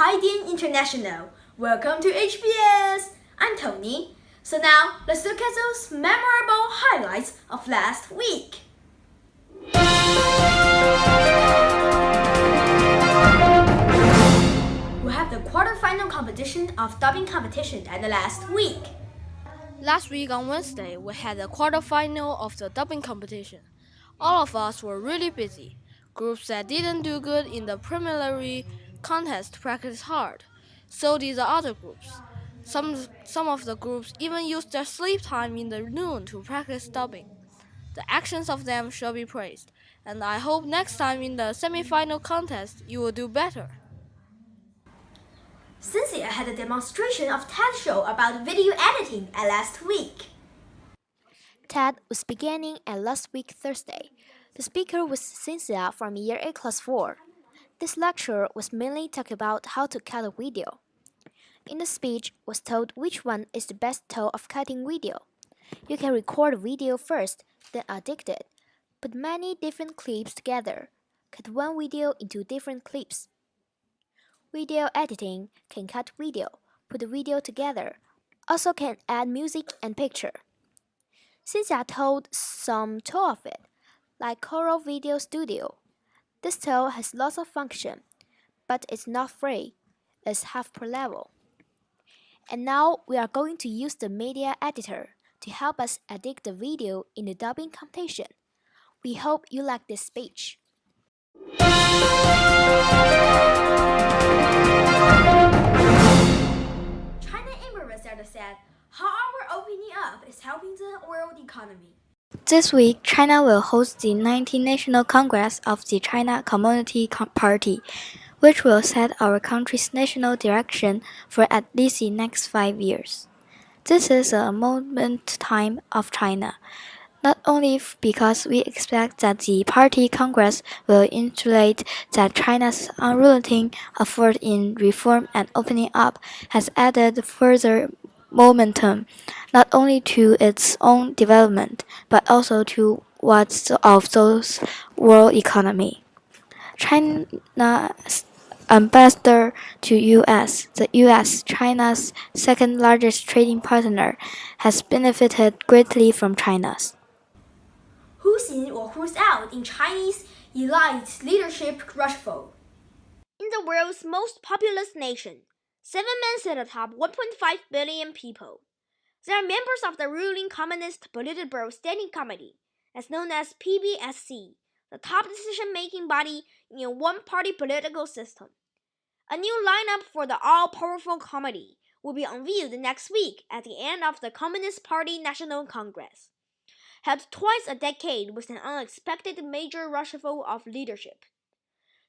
Haidian International. Welcome to HBS. I'm Tony. So now let's look at those memorable highlights of last week. We have the quarterfinal competition of dubbing competition at the last week. Last week on Wednesday, we had the quarterfinal of the dubbing competition. All of us were really busy. Groups that didn't do good in the preliminary contest practiced hard. So did the other groups. Some of the groups even used their sleep time in the noon to practice dubbing. The actions of them shall be praised, and I hope next time in the semi-final contest you will do better. Cynthia had a demonstration of TED show about video editing at last week. TED was beginning at last week Thursday. The speaker was Cynthia from Year 8 Class 4. This lecture was mainly talking about how to cut a video. In the speech was told which one is the best tool of cutting video. You can record a video first, then edit it, put many different clips together, cut one video into different clips. Video editing can cut video, put the video together, also can add music and picture. Cynthia told some tool of it, like Coral Video Studio. This tool has lots of function, but it's not free. It's half per level. And now we are going to use the media editor to help us edit the video in the dubbing competition. We hope you like this speech. China ambassador said how our opening up is helping the world economy. This week, China will host the 19th National Congress of the China Communist Party, which will set our country's national direction for at least the next 5 years. This is a moment time of China, not only because we expect that the party congress will illustrate that China's unrelenting effort in reform and opening up has added further momentum, not only to its own development, but also to what's of those world economy. China's ambassador to U.S., the U.S., China's second largest trading partner, has benefited greatly from China's. Who's in or who's out in Chinese elite leadership rushful? In the world's most populous nation, 7 men sit atop 1.5 billion people. They are members of the ruling Communist Politburo Standing Committee, as known as PBSC, the top decision-making body in a one-party political system. A new lineup for the all-powerful committee will be unveiled next week at the end of the Communist Party National Congress, held twice a decade with an unexpected major reshuffle of leadership.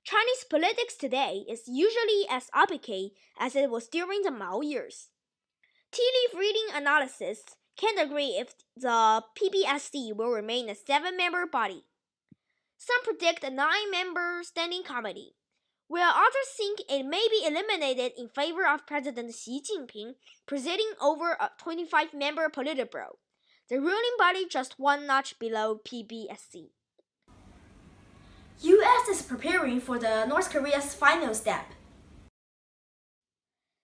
Chinese politics today is usually as upbeat as it was during the Mao years. Tea leaf reading analysts can't agree if the PBSC will remain a 7-member body. Some predict a 9-member standing committee, while others think it may be eliminated in favor of President Xi Jinping presiding over a 25-member Politburo, the ruling body just one notch below PBSC. U.S. is preparing for the North Korea's final step.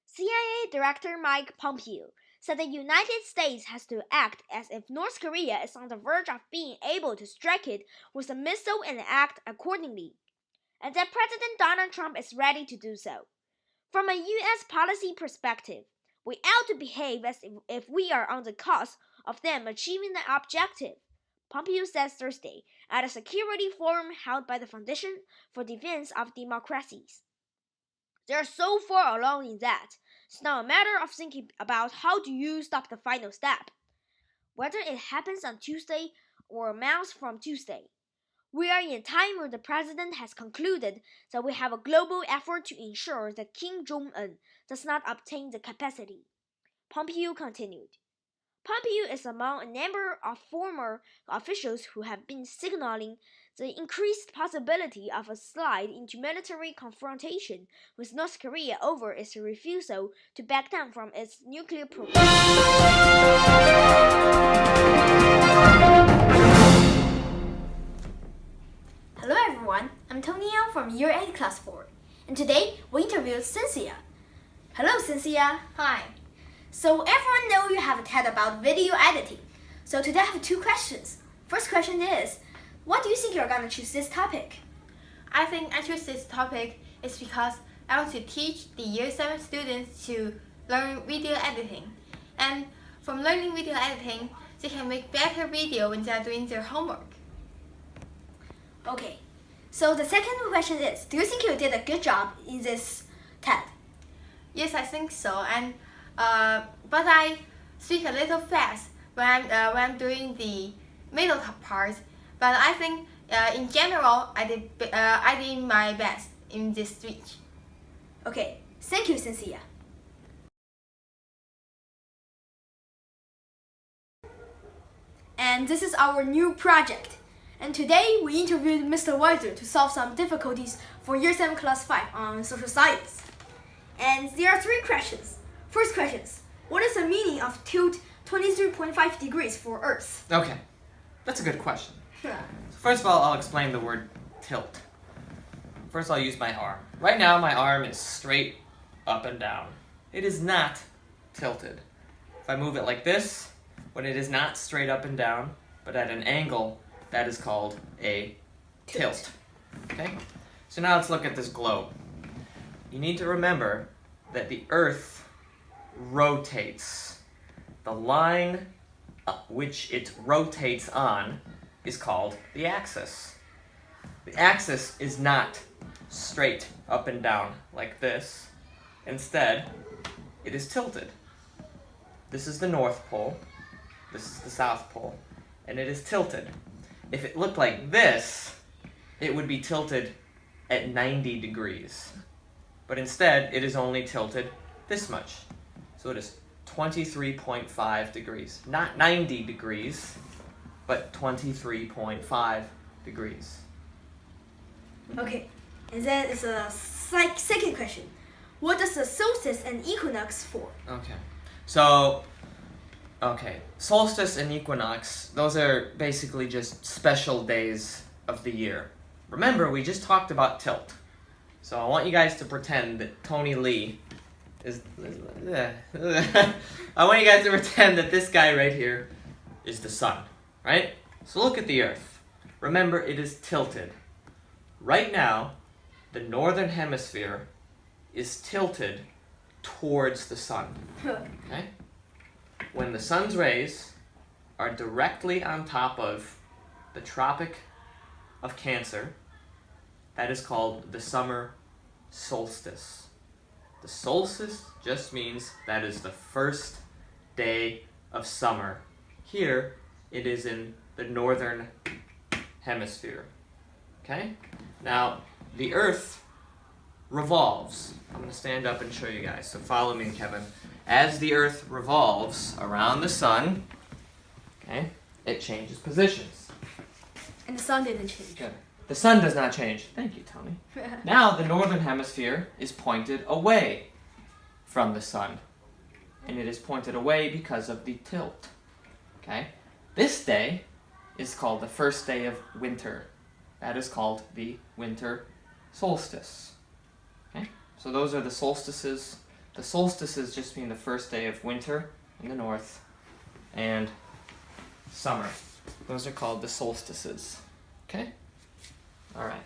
CIA Director Mike Pompeo said the United States has to act as if North Korea is on the verge of being able to strike it with a missile and act accordingly, and that President Donald Trump is ready to do so. From a U.S. policy perspective, we ought to behave as if we are on the cusp of them achieving the objective, Pompeo said Thursday at a security forum held by the Foundation for Defense of Democracies. They are so far along in that it's now a matter of thinking about how do you stop the final step, whether it happens on Tuesday or a month from Tuesday. We are in a time where the president has concluded that we have a global effort to ensure that Kim Jong-un does not obtain the capacity, Pompeo continued. Pompeo is among a number of former officials who have been signaling the increased possibility of a slide into military confrontation with North Korea over its refusal to back down from its nuclear program. Hello everyone, I'm Tony Yang from Year 8 Class 4. And today we interviewed Cynthia. Hello, Cynthia. Hi. So everyone knows you have a TED about video editing. So today I have 2 questions. First question is, why do you think you're gonna choose this topic? I think I chose this topic is because I want to teach the Year 7 students to learn video editing. And from learning video editing, they can make better video when they are doing their homework. Okay. So the second question is, do you think you did a good job in this TED? Yes, I think so. And but I speak a little fast when I'm doing the middle part. But I think in general, I did my best in this speech. Okay. Thank you, Cynthia. And this is our new project. And today we interviewed Mr. Weiser to solve some difficulties for Year 7 Class 5 on social science. And there are 3 questions. First question is, what is the meaning of tilt 23.5 degrees for Earth? Okay, that's a good question. First of all, I'll explain the word tilt. First, I'll use my arm. Right now, my arm is straight up and down. It is not tilted. If I move it like this, when it is not straight up and down, but at an angle, that is called a tilt. Okay? So now let's look at this globe. You need to remember that the Earth rotates. The line which it rotates on is called the axis. The axis is not straight up and down like this. Instead, it is tilted. This is the North Pole, this is the South Pole, and it is tilted. If it looked like this, it would be tilted at 90 degrees. But instead, it is only tilted this much. So it is 23.5 degrees. Not 90 degrees, but 23.5 degrees. Okay. And then it's a second question. What does the solstice and equinox for? Okay. So, solstice and equinox, those are basically just special days of the year. Remember, we just talked about tilt. So I want you guys to pretend that Tony Lee is... I want you guys to pretend that this guy right here is the sun, right? So look at the Earth. Remember, it is tilted. Right now, the northern hemisphere is tilted towards the sun, okay? When the sun's rays are directly on top of the Tropic of Cancer, that is called the summer solstice. The solstice just means that is the first day of summer. Here, it is in the northern hemisphere, okay? Now, the Earth revolves. I'm going to stand up and show you guys, so follow me, Kevin. As the Earth revolves around the sun, okay, it changes positions. And the sun didn't change. Good. The sun does not change. Thank you, Tony. Now the northern hemisphere is pointed away from the sun. And it is pointed away because of the tilt. Okay? This day is called the first day of winter. That is called the winter solstice. Okay? So those are the solstices. The solstices just mean the first day of winter in the north and summer. Those are called the solstices. Okay? All right.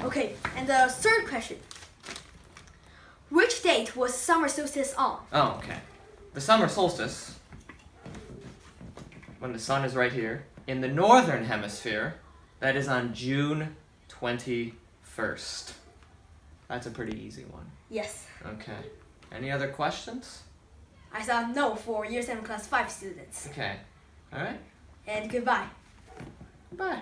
Okay, and the third question. Which date was summer solstice on? Oh, okay. The summer solstice, when the sun is right here, in the northern hemisphere, that is on June 21st. That's a pretty easy one. Yes. Okay. Any other questions? I thought no for Year 7 Class 5 students. Okay. All right. And goodbye. Bye.